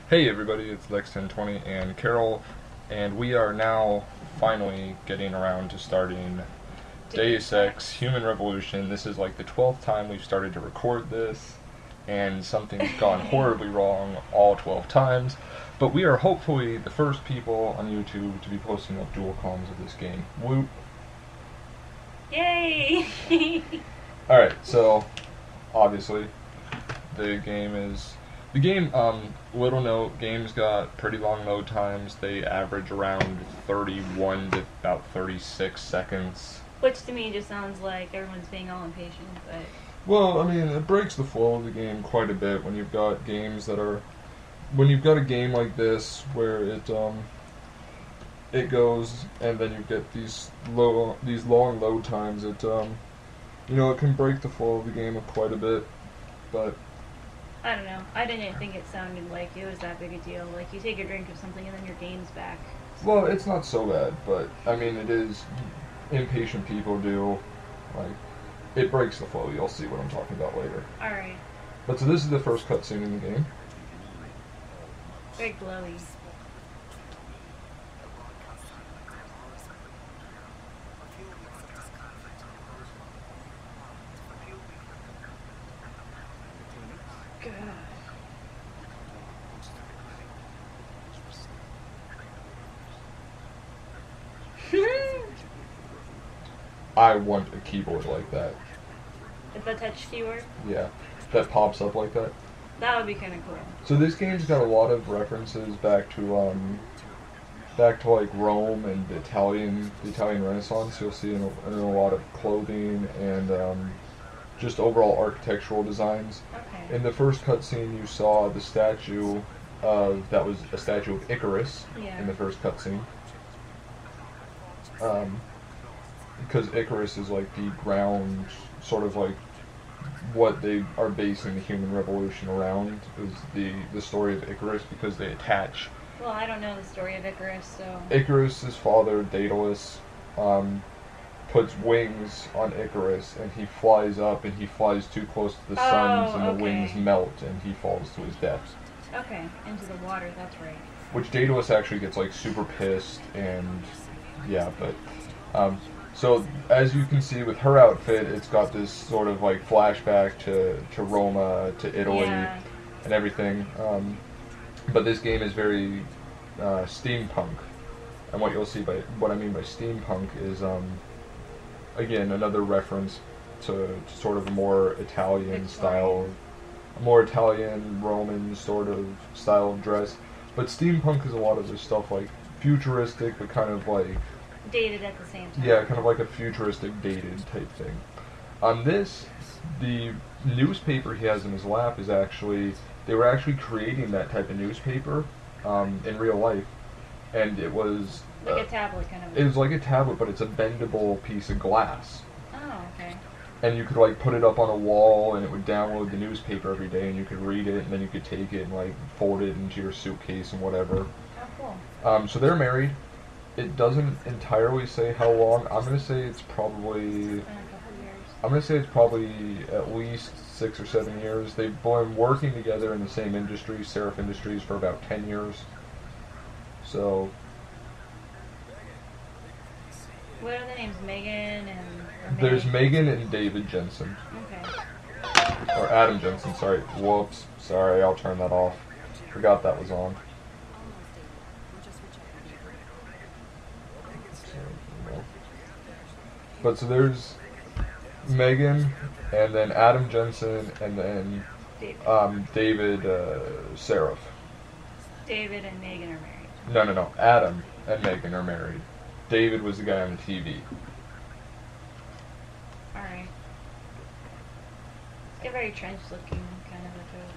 Hey everybody, it's Lex1020 and Carol, and we are now finally getting around to starting Deus Ex Human Revolution. This is like the 12th time we've started to record this, and something's gone horribly wrong all 12 times. But we are hopefully the first people on YouTube to be posting up dual comms of this game. Woot! Yay! Alright, so obviously the game, little note, games got pretty long load times. They average around 31 to about 36 seconds. Which to me just sounds like everyone's being all impatient, but... Well, I mean, it breaks the flow of the game quite a bit when you've got games that are... When you've got a game like this where it goes and then you get these long load times, it can break the flow of the game quite a bit, but... I don't know. I didn't think it sounded like it was that big a deal. Like, you take a drink of something and then your game's back. So. Well, it's not so bad, but, I mean, it is... Impatient people do, like, it breaks the flow. You'll see what I'm talking about later. Alright. But so this is the first cutscene in the game. Very glowy. I want a keyboard like that. If a touch keyboard? Yeah, that pops up like that. That would be kind of cool. So this game's got a lot of references back to like Rome and the Italian Renaissance. You'll see in a lot of clothing and just overall architectural designs. Okay. In the first cutscene, you saw the statue that was a statue of Icarus. Yeah. In the first cutscene. Because Icarus is like the ground, sort of like what they are basing the human revolution around is the story of Icarus, because they attach. Well, I don't know the story of Icarus, so... Icarus's father, Daedalus, puts wings on Icarus, and he flies up, and he flies too close to the sun, and the wings melt, and he falls to his death. Okay, into the water, that's right. Which Daedalus actually gets like super pissed, and yeah, but so as you can see with her outfit, it's got this sort of like flashback to Roma, to Italy, yeah. And everything. But this game is very steampunk, and what you'll see by what I mean by steampunk is again another reference to sort of a more Italian style, a more Italian Roman sort of style of dress. But steampunk is a lot of this stuff like futuristic, but kind of like dated at the same time. Yeah, kind of like a futuristic dated type thing. On this, the newspaper he has in his lap is actually, they were actually creating that type of newspaper in real life, and it was like a tablet kind of. It was like a tablet, but it's a bendable piece of glass. Oh, okay. And you could like put it up on a wall, and it would download the newspaper every day, and you could read it, and then you could take it and like fold it into your suitcase and whatever. Oh, cool. So they're married. It doesn't entirely say how long. I'm gonna say it's probably. I'm gonna say it's probably at least 6 or 7 years. They've been working together in the same industry, Seraph Industries, for about 10 years. So. What are the names? Megan and. There's Megan and David Jensen. Okay. Or Adam Jensen. Sorry. Whoops. Sorry. I'll turn that off. Forgot that was on. But so there's Megan, and then Adam Jensen, and then David Seraph. David and Megan are No. married. Adam and Megan are married. David was the guy on the TV. Alright. It's got very trench looking, kind of a coat.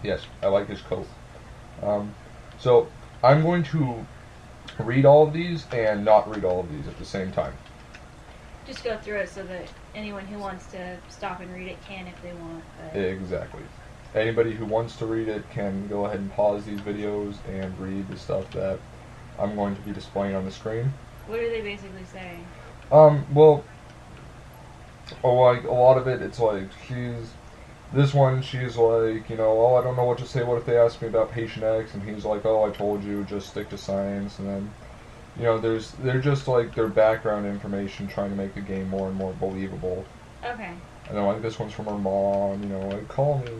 Yes, I like his coat. So I'm going to read all of these and not read all of these at the same time. Just go through it so that anyone who wants to stop and read it can if they want. But... Exactly. Anybody who wants to read it can go ahead and pause these videos and read the stuff that I'm going to be displaying on the screen. What are they basically saying? Well, like a lot of it, it's like this one, she's like, oh, I don't know what to say. What if they ask me about patient X? And he's like, oh, I told you, just stick to science. And then, they're just like their background information, trying to make the game more and more believable. Okay. And then like this one's from her mom, like call me,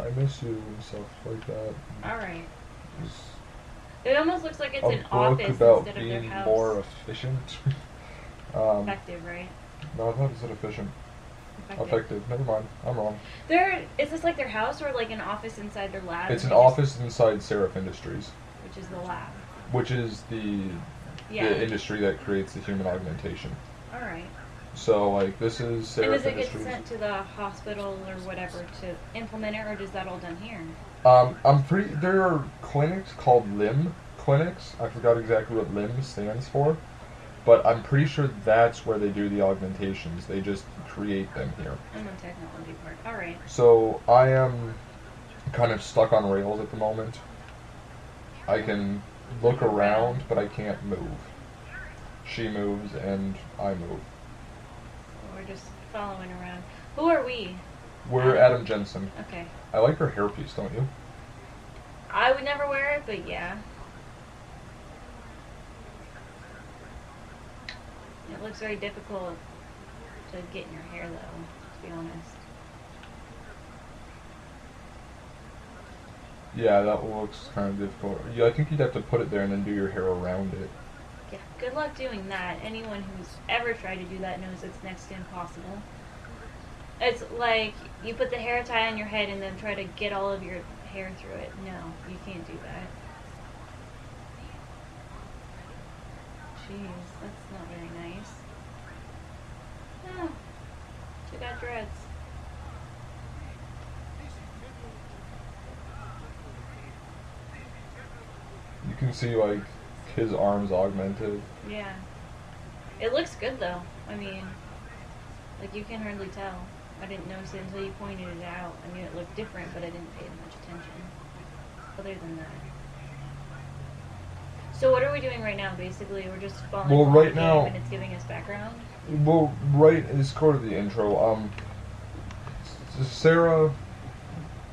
I miss you and stuff like that. All right. It's It almost looks like it's a an book office about instead of their being house. more efficient. Effective, right? No, I thought it said efficient. Effective. Never mind. I'm wrong. Is this like their house or like an office inside their lab? It's an office inside Seraph Industries, Which is the lab. which is the industry that creates the human augmentation. All right. So like this is And Seraph does it get Industries. sent to the hospital or whatever to implement it, or does that all done here? There are clinics called LIM clinics. I forgot exactly what LIM stands for, but I'm pretty sure that's where they do the augmentations. They just create them here. In the technology part. All right. So I am kind of stuck on rails at the moment. I can look around, but I can't move. She moves and I move. We're just following around. Who are we? We're Adam Jensen. Okay. I like her hairpiece, don't you? I would never wear it, but yeah. It looks very difficult to get in your hair, though, to be honest. Yeah, that looks kind of difficult. Yeah, I think you'd have to put it there and then do your hair around it. Yeah, good luck doing that. Anyone who's ever tried to do that knows it's next to impossible. It's like you put the hair tie on your head and then try to get all of your hair through it. No, you can't do that. Jeez, that's not very nice. Oh, she got dreads. You can see, like, his arms augmented. Yeah. It looks good, though. I mean, like, you can hardly tell. I didn't notice it until you pointed it out. I mean, it looked different, but I didn't pay much attention. Other than that. So what are we doing right now? Basically, we're just following along right the now- game and it's giving us background? Well, right, it's sort of the intro. Sarah,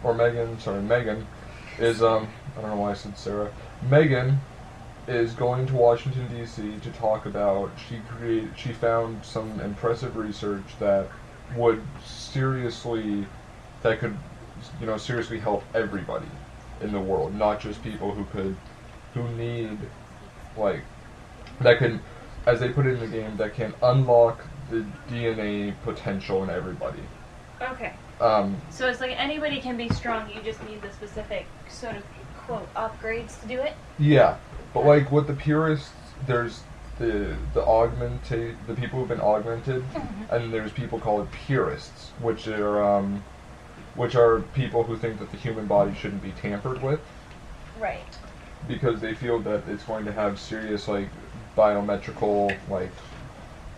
or Megan, sorry, Megan, is, I don't know why I said Sarah. Megan is going to Washington, D.C. to talk about, she found some impressive research that would seriously help everybody in the world, not just people who need, like, that can, as they put it in the game, that can unlock the DNA potential in everybody. Okay. So it's like anybody can be strong, you just need the specific sort of, quote, upgrades to do it? Yeah, but like with the purists, there's the people who've been augmented, and there's people called purists, which are people who think that the human body shouldn't be tampered with. Right. Because they feel that it's going to have serious, like, biometrical, like,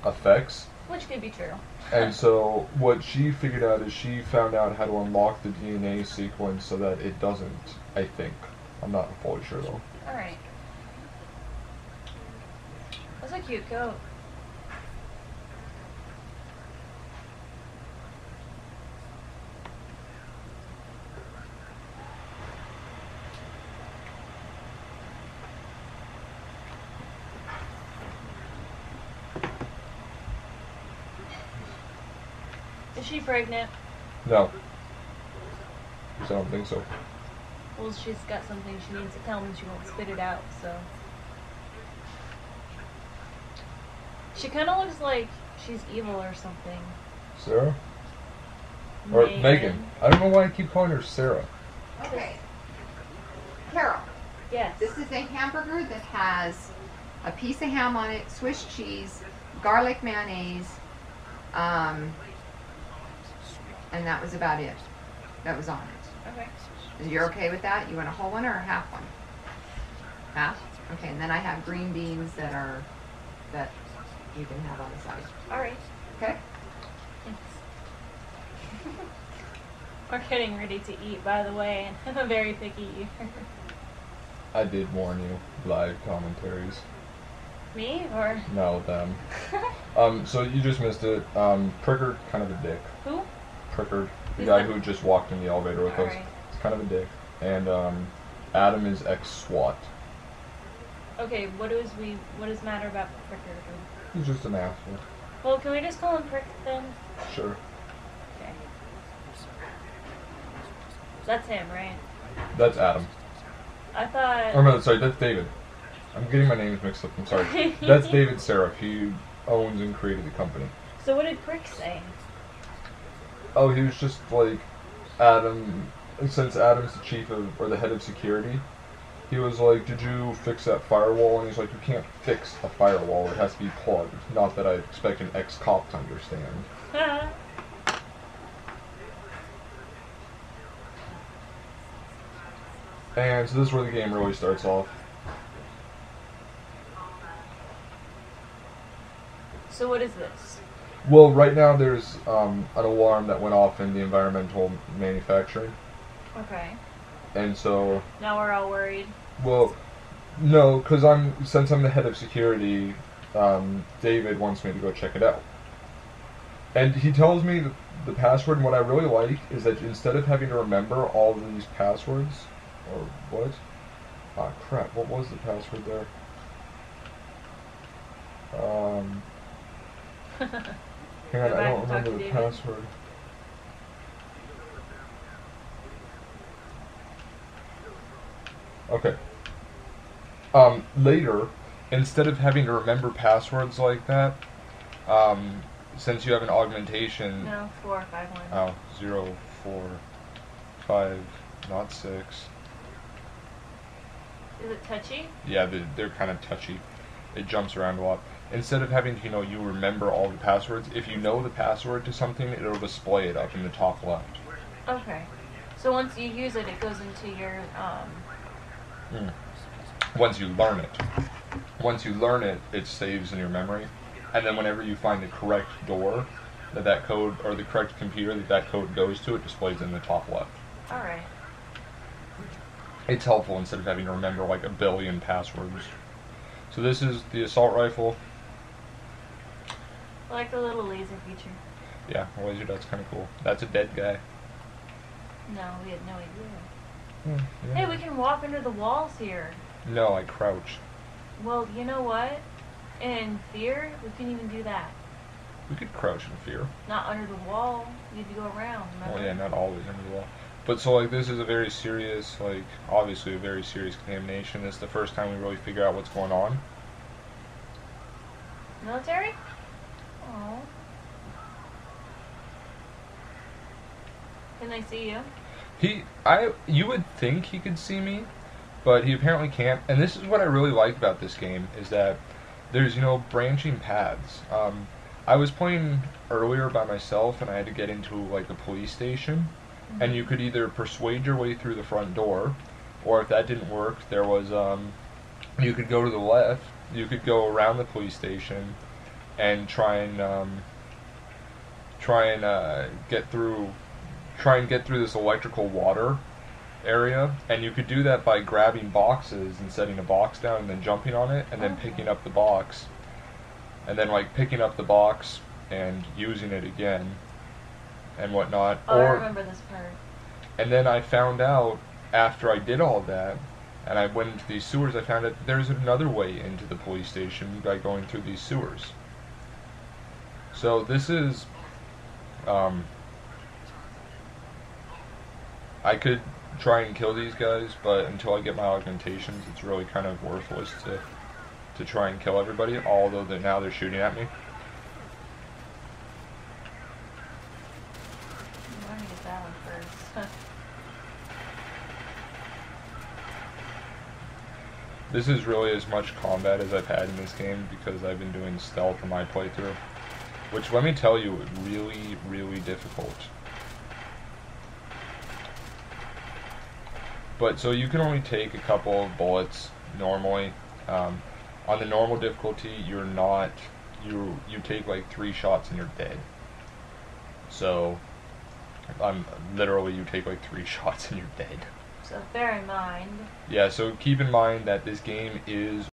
effects. Which could be true. And so what she figured out is she found out how to unlock the DNA sequence so that it doesn't, I think. I'm not fully sure, though. Alright. That's a cute coat. Is she pregnant? No. I don't think so. Well, she's got something she needs to tell me. She won't spit it out, so. She kind of looks like she's evil or something. Sarah? Or Megan. I don't know why I keep calling her Sarah. Okay. Carol, Yes. this is a hamburger that has a piece of ham on it, Swiss cheese, garlic mayonnaise, and that was about it. That was on it. Okay. You're okay with that? You want a whole one or a half one? Half? Okay, and then I have green beans that you can have on the side. Alright. Okay? We're getting ready to eat, by the way, and I'm a very picky eater. I did warn you. Live commentaries. Me or No, them. So you just missed it. Pricker, kind of a dick. who? Prickard, the Who's guy that? who just walked in the elevator with us. Alright. He's kind of a dick. And Adam is ex-SWAT. Okay, what does matter about Prickard? He's just an asshole. Well, can we just call him Prick then? Sure. Okay. That's him, right? That's Adam. I thought... Oh no, sorry, that's David. I'm getting my names mixed up, I'm sorry. That's David Seraph. He owns and created the company. So what did Prick say? Oh, he was just like, Adam, since Adam's the chief of, or the head of security, he was like, did you fix that firewall? And he's like, you can't fix a firewall, it has to be plugged. Not that I expect an ex-cop to understand. And so this is where the game really starts off. So what is this? Well, right now there's an alarm that went off in the environmental manufacturing. Okay. And so... Now we're all worried. Well, no, because since I'm the head of security, David wants me to go check it out. And he tells me the password, and what I really like is that instead of having to remember all of these passwords, or what? Ah, crap, what was the password there? Hang on, I don't remember the password. Okay. Later, instead of having to remember passwords like that, since you have an augmentation... No, 451. Oh, 0, 4, 5, not 6. Is it touchy? Yeah, they're kind of touchy. It jumps around a lot. Instead of having to, you remember all the passwords, if you know the password to something, it'll display it up in the top left. Okay. So once you use it, it goes into your, Once you learn it. Once you learn it, it saves in your memory. And then whenever you find the correct door that code, or the correct computer that code goes to, it displays in the top left. Alright. It's helpful instead of having to remember like a billion passwords. So this is the assault rifle. I like the little laser feature. Yeah, laser dot's kind of cool. That's a dead guy. No, we had no idea. Yeah. Hey, we can walk under the walls here. No, I crouch. Well, you know what? In Fear, we can even do that. We could crouch in fear. Not under the wall. You need to go around, remember? Well, yeah, not always under the wall. But so, like, this is a very serious, like, obviously a very serious contamination. This is the first time we really figure out what's going on. Military? Oh. Can they see you? You would think he could see me, but he apparently can't. And this is what I really like about this game, is that there's, branching paths. I was playing earlier by myself, and I had to get into, like, a police station. And you could either persuade your way through the front door, or if that didn't work, there was, you could go to the left, you could go around the police station, and try and get through this electrical water area, and you could do that by grabbing boxes and setting a box down and then jumping on it, and then picking up the box, and then, like, picking up the box and using it again. And whatnot. Oh, I remember this part. And then I found out, after I did all that, and I went into these sewers, I found out there's another way into the police station by going through these sewers. So this is, I could try and kill these guys, but until I get my augmentations, it's really kind of worthless to try and kill everybody, although now they're shooting at me. This is really as much combat as I've had in this game because I've been doing stealth in my playthrough, which, let me tell you, is really, really difficult. But so you can only take a couple of bullets normally. On the normal difficulty, you take like 3 shots and you're dead. So literally you take like 3 shots and you're dead. So bear in mind. Yeah, so keep in mind that this game is